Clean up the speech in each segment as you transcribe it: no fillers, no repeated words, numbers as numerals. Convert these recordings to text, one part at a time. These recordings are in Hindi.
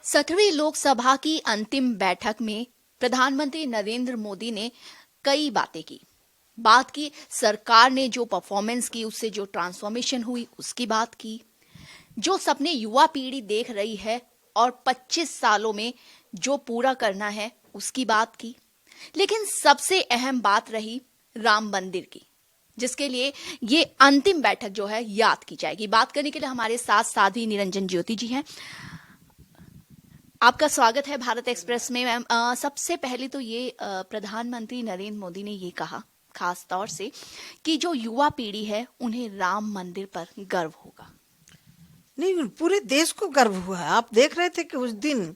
17वीं लोकसभा की अंतिम बैठक में प्रधानमंत्री नरेंद्र मोदी ने कई बातें की। बात की सरकार ने जो परफॉर्मेंस की, उससे जो ट्रांसफॉर्मेशन हुई उसकी बात की, जो सपने युवा पीढ़ी देख रही है और 25 सालों में जो पूरा करना है उसकी बात की। लेकिन सबसे अहम बात रही राम मंदिर की, जिसके लिए ये अंतिम बैठक जो है याद की जाएगी। बात करने के लिए हमारे साथ साध्वी निरंजन ज्योति जी हैं। आपका स्वागत है भारत एक्सप्रेस में मैम। सबसे पहले तो ये प्रधानमंत्री नरेंद्र मोदी ने ये कहा खास तौर से कि जो युवा पीढ़ी है उन्हें राम मंदिर पर गर्व होगा। नहीं, पूरे देश को गर्व हुआ है। आप देख रहे थे कि उस दिन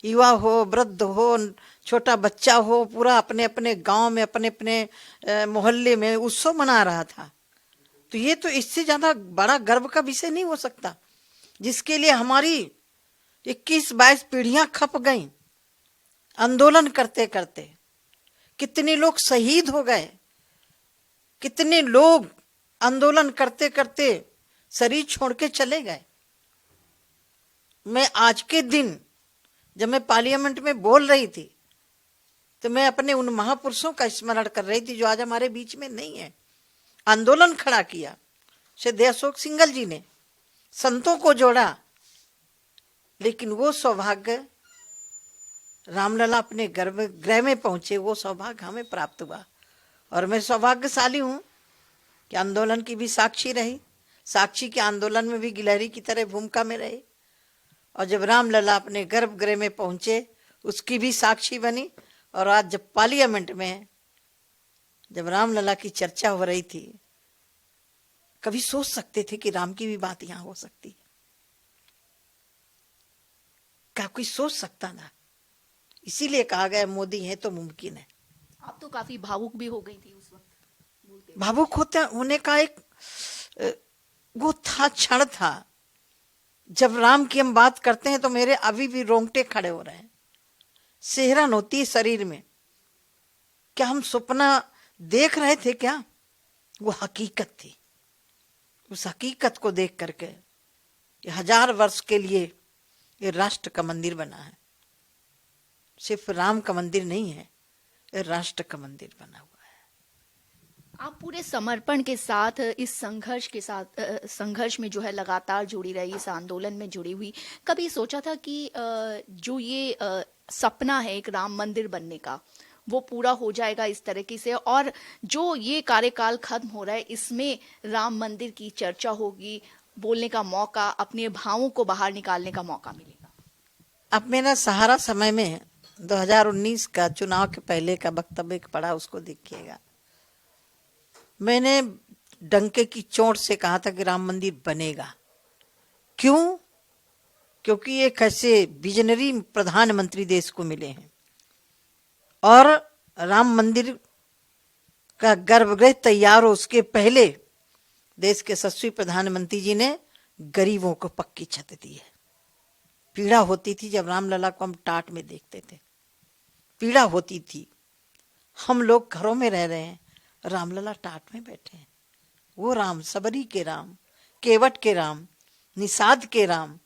युवा हो, वृद्ध हो, छोटा बच्चा हो, पूरा अपने अपने गांव में, अपने अपने मोहल्ले में उत्सव मना रहा था। तो ये तो इससे ज्यादा बड़ा गर्व का विषय नहीं हो सकता, जिसके लिए हमारी 21-22 पीढ़ियां खप गईं आंदोलन करते करते। कितने लोग शहीद हो गए, कितने लोग आंदोलन करते करते शरीर छोड़ के चले गए। मैं आज के दिन जब मैं पार्लियामेंट में बोल रही थी तो मैं अपने उन महापुरुषों का स्मरण कर रही थी जो आज हमारे बीच में नहीं है। आंदोलन खड़ा किया, श्री अशोक सिंघल जी ने संतों को जोड़ा, लेकिन वो सौभाग्य रामलला अपने गर्भगृह में पहुंचे, वो सौभाग्य हमें प्राप्त हुआ। और मैं सौभाग्यशाली हूं कि आंदोलन की भी साक्षी रही, साक्षी के आंदोलन में भी गिलहरी की तरह भूमिका में रही, और जब रामलला अपने गर्भगृह में पहुंचे उसकी भी साक्षी बनी। और आज जब पार्लियामेंट में जब रामलला की चर्चा हो रही थी, कभी सोच सकते थे कि राम की भी बात यहां हो सकती है? क्या कोई सोच सकता था? इसीलिए कहा गया मोदी है तो मुमकिन है। आप तो काफी भावुक भी हो गई थी उस वक्त बोलते। भावुक होने का एक वो था, क्षण था। जब राम की हम बात करते हैं तो मेरे अभी भी रोंगटे खड़े हो रहे हैं, सिहरन होती है शरीर में। क्या हम सपना देख रहे थे? क्या वो हकीकत थी? उस हकीकत को देख करके ये 1000 वर्ष के लिए ये राष्ट्र का मंदिर बना है। सिर्फ राम का मंदिर नहीं है, ये राष्ट्र का मंदिर बना हुआ है। आप पूरे समर्पण के साथ इस संघर्ष में जो है लगातार जुड़ी रही, इस आंदोलन में जुड़ी हुई। कभी सोचा था कि जो ये सपना है एक राम मंदिर बनने का, वो पूरा हो जाएगा इस तरीके से, और जो ये कार्यकाल खत्म हो रहा है इसमें राम मंदिर की चर्चा होगी, बोलने का मौका, अपने भावों को बाहर निकालने का मौका मिलेगा? अब मेरा सहारा समय में 2019 का चुनाव के पहले का वक्तव्य पढ़ा, उसको देखिएगा। मैंने डंके की चोट से कहा था कि राम मंदिर बनेगा। क्यों? क्योंकि एक ऐसे विजनरी प्रधानमंत्री देश को मिले हैं, और राम मंदिर का गर्भगृह तैयार हो उसके पहले देश के यशस्वी प्रधानमंत्री जी ने गरीबों को पक्की छत दी है। पीड़ा होती थी जब रामलला को हम टाट में देखते थे, पीड़ा होती थी। हम लोग घरों में रह रहे हैं, रामलला टाट में बैठे हैं। वो राम, सबरी के राम, केवट के राम, निषाद के राम,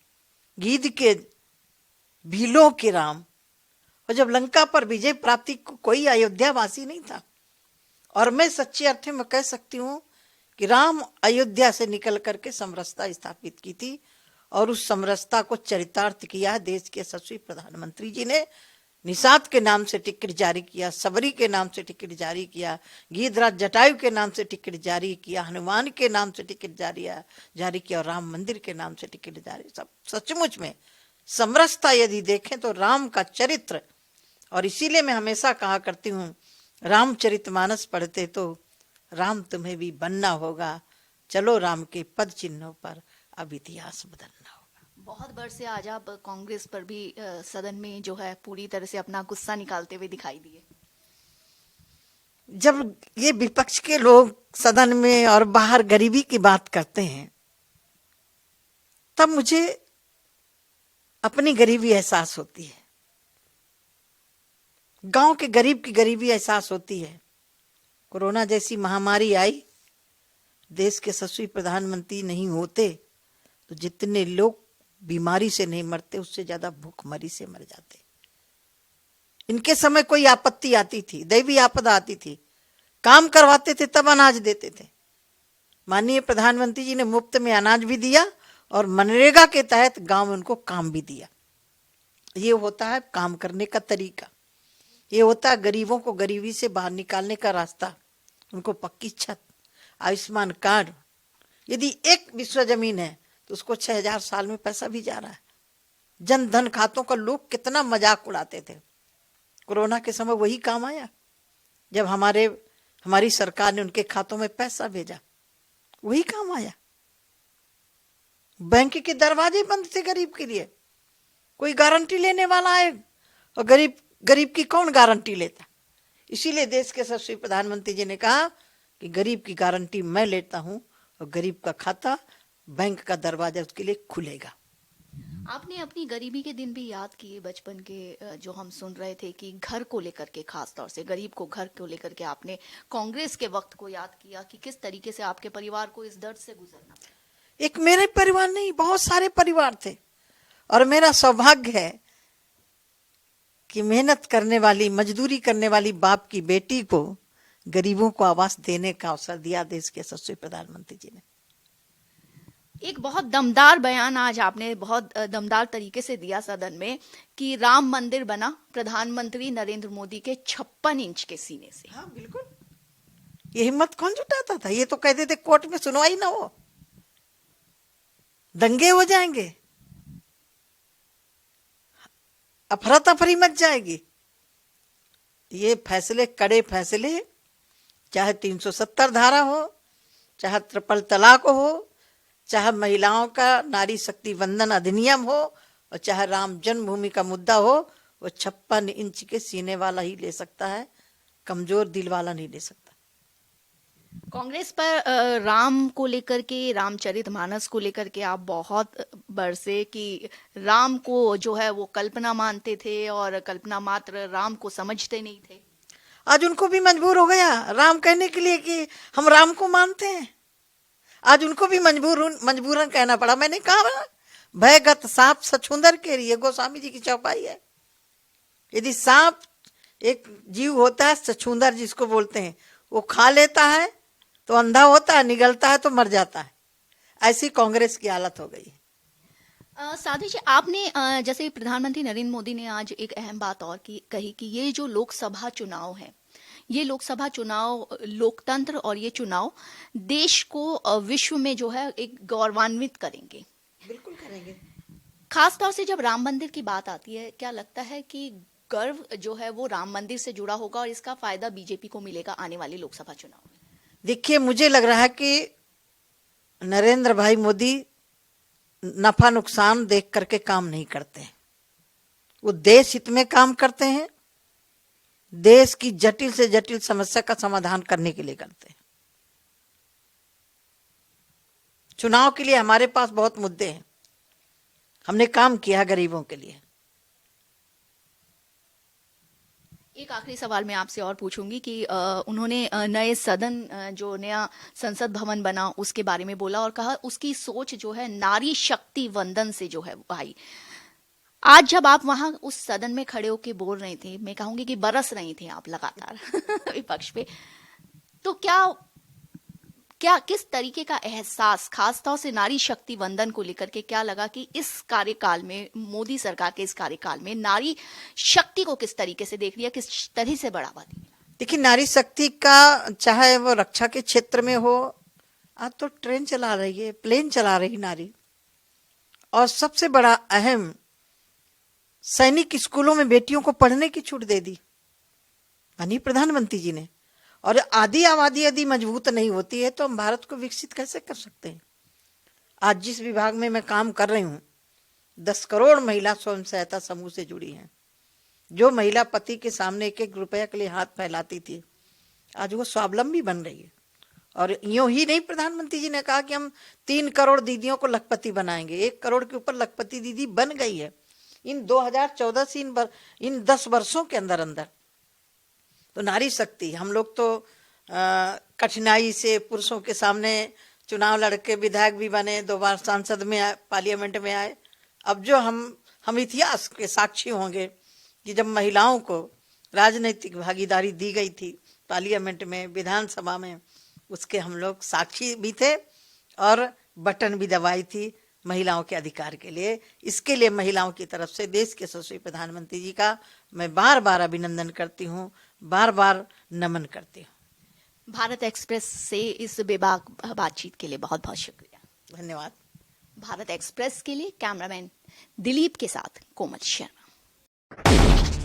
गीध के भीलों के राम। और जब लंका पर विजय प्राप्ति को कोई अयोध्यावासी नहीं था। और मैं सच्चे अर्थ में कह सकती हूँ कि राम अयोध्या से निकल करके समरसता स्थापित की थी, और उस समरसता को चरितार्थ किया देश के यशस्वी प्रधानमंत्री जी ने। निषाद के नाम से टिकट जारी किया, सबरी के नाम से टिकट जारी किया, गीधराज जटायु के नाम से टिकट जारी किया, हनुमान के नाम से टिकट जारी किया, और राम मंदिर के नाम से टिकट जारी। सब सचमुच में समरसता यदि देखें तो राम का चरित्र। और इसीलिए मैं हमेशा कहा करती हूँ, रामचरितमानस पढ़ते तो राम तुम्हें भी बनना होगा, चलो राम के पद चिन्हों पर अब इतिहास बदलना होगा। बहुत वर्ष से आज आप कांग्रेस पर भी सदन में जो है पूरी तरह से अपना गुस्सा निकालते हुए दिखाई दिए। जब ये विपक्ष के लोग सदन में और बाहर गरीबी की बात करते हैं, तब मुझे अपनी गरीबी एहसास होती है, गांव के गरीब की गरीबी एहसास होती है। कोरोना जैसी महामारी आई, देश के यशस्वी प्रधानमंत्री नहीं होते तो जितने लोग बीमारी से नहीं मरते, उससे ज्यादा भूखमरी से मर जाते। इनके समय कोई आपत्ति आती थी, दैवी आपदा आती थी, काम करवाते थे तब अनाज देते थे। माननीय प्रधानमंत्री जी ने मुफ्त में अनाज भी दिया और मनरेगा के तहत गांव में उनको काम भी दिया। ये होता है काम करने का तरीका, ये होता है गरीबों को गरीबी से बाहर निकालने का रास्ता। उनको पक्की छत, आयुष्मान कार्ड। यदि एक विश्व जमीन है तो उसको 6000 साल में पैसा भी जा रहा है। जन धन खातों का लोग कितना मजाक उड़ाते थे, कोरोना के समय वही काम आया जब हमारी सरकार ने उनके खातों में पैसा भेजा, वही काम आया। बैंक के दरवाजे बंद थे गरीब के लिए, कोई गारंटी लेने वाला आए और गरीब की कौन गारंटी लेता। इसीलिए देश के यशस्वी प्रधानमंत्री जी ने कहा कि गरीब की गारंटी मैं लेता हूं और गरीब का खाता, बैंक का दरवाजा उसके लिए खुलेगा। आपने अपनी गरीबी के दिन भी याद किए, बचपन के, जो हम सुन रहे थे कि घर को लेकर के, खास तौर से गरीब को घर को लेकर के आपने कांग्रेस के वक्त को याद किया कि किस तरीके से आपके परिवार को इस दर्द से गुजरना पड़ा। एक मेरे परिवार नहीं, बहुत सारे परिवार थे और मेरा सौभाग्य है कि मेहनत करने वाली, मजदूरी करने वाली बाप की बेटी को गरीबों को आवास देने का अवसर दिया देश के यशस्वी प्रधानमंत्री जी ने। एक बहुत दमदार बयान आज आपने बहुत दमदार तरीके से दिया सदन में कि राम मंदिर बना प्रधानमंत्री नरेंद्र मोदी के 56 इंच के सीने से। हाँ बिल्कुल, ये हिम्मत कौन जुटाता था। ये तो कहते थे कोर्ट में सुनवाई ना हो, दंगे हो जाएंगे, अफरा तफरी मच जाएगी। ये फैसले, कड़े फैसले, चाहे 370 धारा हो, चाहे ट्रिपल तलाक हो, चाहे महिलाओं का नारी शक्ति वंदन अधिनियम हो और चाहे राम जन्मभूमि का मुद्दा हो, वो 56 इंच के सीने वाला ही ले सकता है, कमजोर दिल वाला नहीं ले सकता। कांग्रेस पर राम को लेकर के, रामचरितमानस को लेकर के आप बहुत बरसे कि राम को जो है वो कल्पना मानते थे और कल्पना मात्र राम को समझते नहीं थे। आज उनको भी मजबूर हो गया राम कहने के लिए कि हम राम को मानते हैं। आज उनको भी मजबूरन कहना पड़ा। मैंने कहा भयगत सांप सछुंदर के लिए, गोस्वामी जी की चौपाई है। यदि सांप एक जीव होता है, सछुंदर जिसको बोलते हैं, वो खा लेता है तो अंधा होता है, निगलता है तो मर जाता है। ऐसी कांग्रेस की हालत हो गई है। साधी जी, आपने जैसे प्रधानमंत्री नरेंद्र मोदी ने आज एक अहम बात और कही कि ये जो लोकसभा चुनाव है, ये लोकसभा चुनाव लोकतंत्र और ये चुनाव देश को विश्व में जो है एक गौरवान्वित करेंगे। बिल्कुल करेंगे। खास तौर से जब राम मंदिर की बात आती है, क्या लगता है कि गर्व जो है वो राम मंदिर से जुड़ा होगा और इसका फायदा बीजेपी को मिलेगा आने वाले लोकसभा चुनाव में? देखिए, मुझे लग रहा है कि नरेंद्र भाई मोदी नफा नुकसान देख करके काम नहीं करते हैं। वो देश हित में काम करते हैं, देश की जटिल से जटिल समस्या का समाधान करने के लिए करते हैं। चुनाव के लिए हमारे पास बहुत मुद्दे हैं, हमने काम किया गरीबों के लिए। एक आखिरी सवाल मैं आपसे और पूछूंगी कि उन्होंने नए सदन, जो नया संसद भवन बना उसके बारे में बोला और कहा उसकी सोच जो है नारी शक्ति वंदन से जो है आई। आज जब आप वहां उस सदन में खड़े होके बोल रहे थे, मैं कहूंगी कि बरस रही थी आप लगातार विपक्ष पे, तो क्या किस तरीके का एहसास, खास तौर से नारी शक्ति वंदन को लेकर के, क्या लगा कि इस कार्यकाल में, मोदी सरकार के इस कार्यकाल में नारी शक्ति को किस तरीके से देख लिया, किस तरह से बढ़ावा दिया? देखिए, नारी शक्ति का चाहे वो रक्षा के क्षेत्र में हो, आज तो ट्रेन चला रही है, प्लेन चला रही नारी, और सबसे बड़ा अहम, सैनिक स्कूलों में बेटियों को पढ़ने की छूट दे दी माननीय प्रधानमंत्री जी ने। और आधी आबादी यदि मजबूत नहीं होती है तो हम भारत को विकसित कैसे कर सकते हैं। आज जिस विभाग में मैं काम कर रही हूं, 10 करोड़ महिला स्वयं सहायता समूह से जुड़ी हैं। जो महिला पति के सामने 1-1 रुपया के लिए हाथ फैलाती थी, आज वो स्वावलंबी बन रही है। और यूं ही नहीं, प्रधानमंत्री जी ने कहा कि हम 3 करोड़ दीदियों को लखपति बनाएंगे। 1 करोड़ के ऊपर लखपति दीदी बन गई है इन 2014 से, इन 10 वर्षों के अंदर अंदर। तो नारी शक्ति, हम लोग तो कठिनाई से पुरुषों के सामने चुनाव लड़के विधायक भी बने, 2 बार सांसद में आए, पार्लियामेंट में आए। अब जो हम इतिहास के साक्षी होंगे कि जब महिलाओं को राजनीतिक भागीदारी दी गई थी पार्लियामेंट में, विधानसभा में, उसके हम लोग साक्षी भी थे और बटन भी दबाई थी महिलाओं के अधिकार के लिए। इसके लिए महिलाओं की तरफ से देश के यशस्वी प्रधानमंत्री जी का मैं बार बार अभिनंदन करती हूँ, बार बार नमन करती हूँ। भारत एक्सप्रेस से इस बेबाक बातचीत के लिए बहुत बहुत शुक्रिया। धन्यवाद। भारत एक्सप्रेस के लिए कैमरामैन दिलीप के साथ कोमल शर्मा।